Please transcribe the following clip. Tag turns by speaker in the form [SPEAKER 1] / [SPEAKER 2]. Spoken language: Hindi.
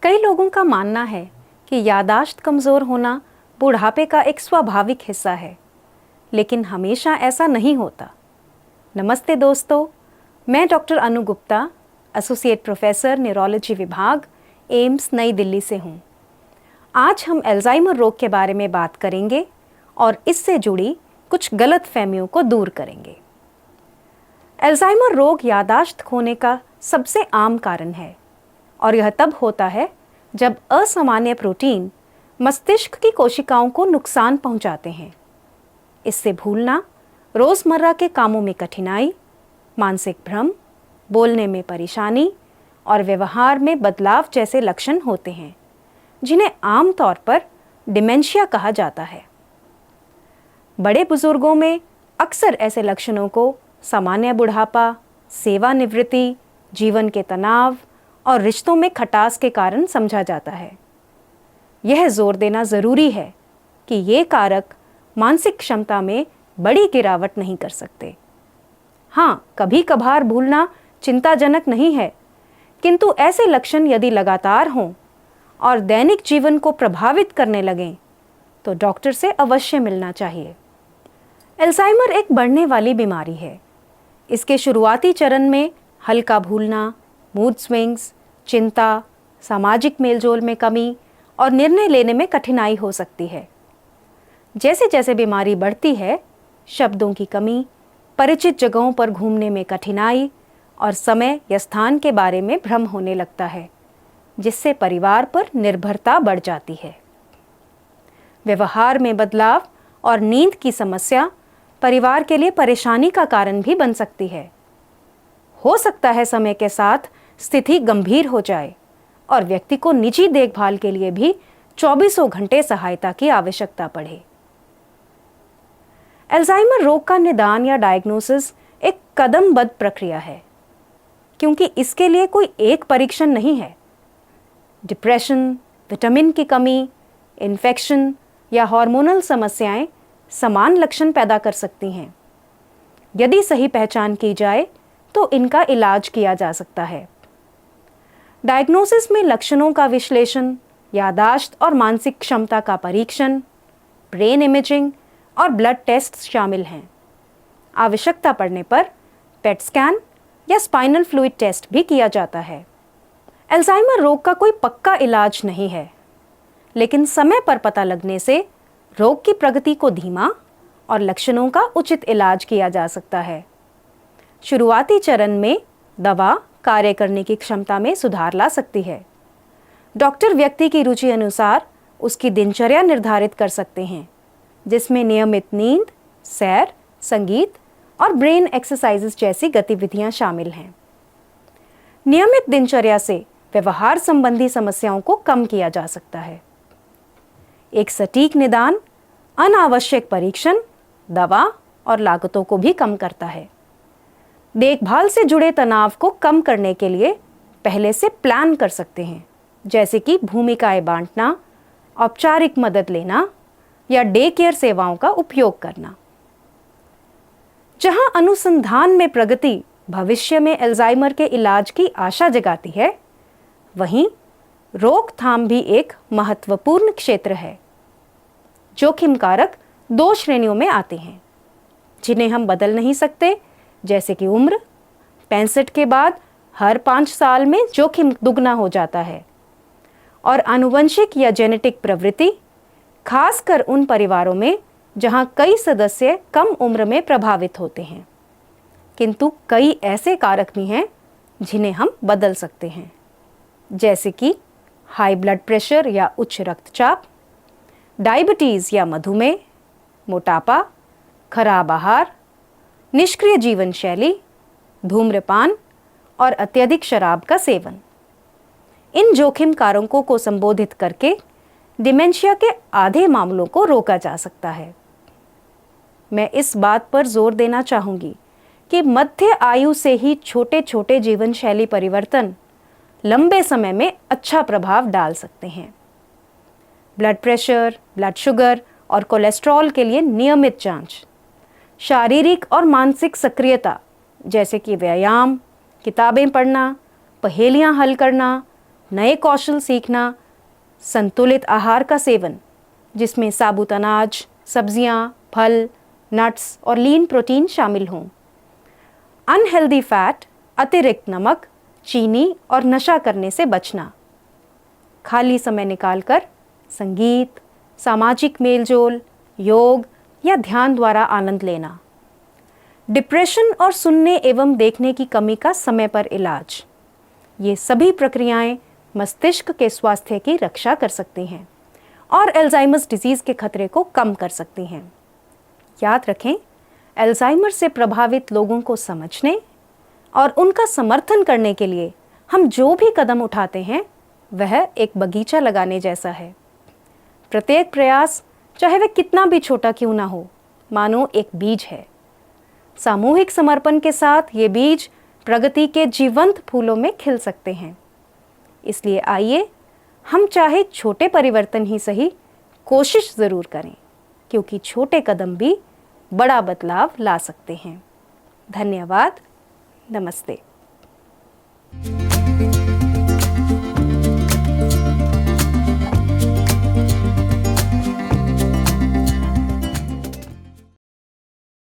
[SPEAKER 1] कई लोगों का मानना है कि याददाश्त कमज़ोर होना बुढ़ापे का एक स्वाभाविक हिस्सा है, लेकिन हमेशा ऐसा नहीं होता। नमस्ते दोस्तों, मैं डॉक्टर अनु गुप्ता, एसोसिएट प्रोफेसर न्यूरोलॉजी विभाग, एम्स नई दिल्ली से हूँ। आज हम अल्जाइमर रोग के बारे में बात करेंगे और इससे जुड़ी कुछ गलतफहमियों को दूर करेंगे। अल्जाइमर रोग याददाश्त खोने का सबसे आम कारण है और यह तब होता है जब असामान्य प्रोटीन मस्तिष्क की कोशिकाओं को नुकसान पहुंचाते हैं। इससे भूलना, रोज़मर्रा के कामों में कठिनाई, मानसिक भ्रम, बोलने में परेशानी और व्यवहार में बदलाव जैसे लक्षण होते हैं, जिन्हें आमतौर पर डिमेंशिया कहा जाता है। बड़े बुजुर्गों में अक्सर ऐसे लक्षणों को सामान्य बुढ़ापा, सेवानिवृत्ति, जीवन के तनाव और रिश्तों में खटास के कारण समझा जाता है। यह जोर देना जरूरी है कि ये कारक मानसिक क्षमता में बड़ी गिरावट नहीं कर सकते। हाँ, कभी कभार भूलना चिंताजनक नहीं है, किंतु ऐसे लक्षण यदि लगातार हों और दैनिक जीवन को प्रभावित करने लगें तो डॉक्टर से अवश्य मिलना चाहिए। अल्जाइमर एक बढ़ने वाली बीमारी है। इसके शुरुआती चरण में हल्का भूलना, मूड स्विंग्स, चिंता, सामाजिक मेलजोल में कमी और निर्णय लेने में कठिनाई हो सकती है। जैसे जैसे बीमारी बढ़ती है, शब्दों की कमी, परिचित जगहों पर घूमने में कठिनाई और समय या स्थान के बारे में भ्रम होने लगता है, जिससे परिवार पर निर्भरता बढ़ जाती है। व्यवहार में बदलाव और नींद की समस्या परिवार के लिए परेशानी का कारण भी बन सकती है। हो सकता है समय के साथ स्थिति गंभीर हो जाए और व्यक्ति को निजी देखभाल के लिए भी 24 घंटे सहायता की आवश्यकता पड़े। अल्जाइमर रोग का निदान या डायग्नोसिस एक कदमबद्ध प्रक्रिया है, क्योंकि इसके लिए कोई एक परीक्षण नहीं है। डिप्रेशन, विटामिन की कमी, इन्फेक्शन या हार्मोनल समस्याएं समान लक्षण पैदा कर सकती हैं। यदि सही पहचान की जाए तो इनका इलाज किया जा सकता है। डायग्नोसिस में लक्षणों का विश्लेषण, याददाश्त और मानसिक क्षमता का परीक्षण, ब्रेन इमेजिंग और ब्लड टेस्ट शामिल हैं। आवश्यकता पड़ने पर पेट स्कैन या स्पाइनल फ्लूइड टेस्ट भी किया जाता है। अल्जाइमर रोग का कोई पक्का इलाज नहीं है, लेकिन समय पर पता लगने से रोग की प्रगति को धीमा और लक्षणों का उचित इलाज किया जा सकता है। शुरुआती चरण में दवा कार्य करने की क्षमता में सुधार ला सकती है। डॉक्टर व्यक्ति की रुचि अनुसार उसकी दिनचर्या निर्धारित कर सकते हैं, जिसमें नियमित नींद, सैर, संगीत और ब्रेन एक्सरसाइजेस जैसी गतिविधियां शामिल हैं। नियमित दिनचर्या से व्यवहार संबंधी समस्याओं को कम किया जा सकता है। एक सटीक निदान अनावश्यक परीक्षण, दवा और लागतों को भी कम करता है। देखभाल से जुड़े तनाव को कम करने के लिए पहले से प्लान कर सकते हैं, जैसे कि भूमिकाएं बांटना, औपचारिक मदद लेना या डे केयर सेवाओं का उपयोग करना। जहां अनुसंधान में प्रगति भविष्य में अल्जाइमर के इलाज की आशा जगाती है, वहीं रोकथाम भी एक महत्वपूर्ण क्षेत्र है। जोखिम कारक 2 श्रेणियों में आते हैं, जिन्हें हम बदल नहीं सकते, जैसे कि उम्र। 65 के बाद हर 5 साल में जोखिम दुगना हो जाता है, और आनुवंशिक या जेनेटिक प्रवृत्ति, खासकर उन परिवारों में जहां कई सदस्य कम उम्र में प्रभावित होते हैं। किंतु कई ऐसे कारक भी हैं जिन्हें हम बदल सकते हैं, जैसे कि हाई ब्लड प्रेशर या उच्च रक्तचाप, डायबिटीज़ या मधुमेह, मोटापा, खराब आहार, निष्क्रिय जीवन शैली, धूम्रपान और अत्यधिक शराब का सेवन। इन जोखिम कारकों को संबोधित करके डिमेंशिया के आधे मामलों को रोका जा सकता है। मैं इस बात पर जोर देना चाहूँगी कि मध्य आयु से ही छोटे छोटे जीवन शैली परिवर्तन लंबे समय में अच्छा प्रभाव डाल सकते हैं। ब्लड प्रेशर, ब्लड शुगर और कोलेस्ट्रॉल के लिए नियमित जांच, शारीरिक और मानसिक सक्रियता जैसे कि व्यायाम, किताबें पढ़ना, पहेलियां हल करना, नए कौशल सीखना, संतुलित आहार का सेवन जिसमें साबुत अनाज, सब्जियां, फल, नट्स और लीन प्रोटीन शामिल हों, अनहेल्दी फैट, अतिरिक्त नमक, चीनी और नशा करने से बचना, खाली समय निकालकर संगीत, सामाजिक मेलजोल, योग या ध्यान द्वारा आनंद लेना, डिप्रेशन और सुनने एवं देखने की कमी का समय पर इलाज। ये सभी प्रक्रियाएं मस्तिष्क के स्वास्थ्य की रक्षा कर सकती हैं और अल्जाइमर्स डिजीज के खतरे को कम कर सकती हैं। याद रखें, अल्जाइमर से प्रभावित लोगों को समझने और उनका समर्थन करने के लिए हम जो भी कदम उठाते हैं वह एक बगीचा लगाने जैसा है। प्रत्येक प्रयास, चाहे वह कितना भी छोटा क्यों ना हो, मानो एक बीज है। सामूहिक समर्पण के साथ ये बीज प्रगति के जीवंत फूलों में खिल सकते हैं। इसलिए आइए हम चाहे छोटे परिवर्तन ही सही, कोशिश ज़रूर करें, क्योंकि छोटे कदम भी बड़ा बदलाव ला सकते हैं। धन्यवाद। नमस्ते।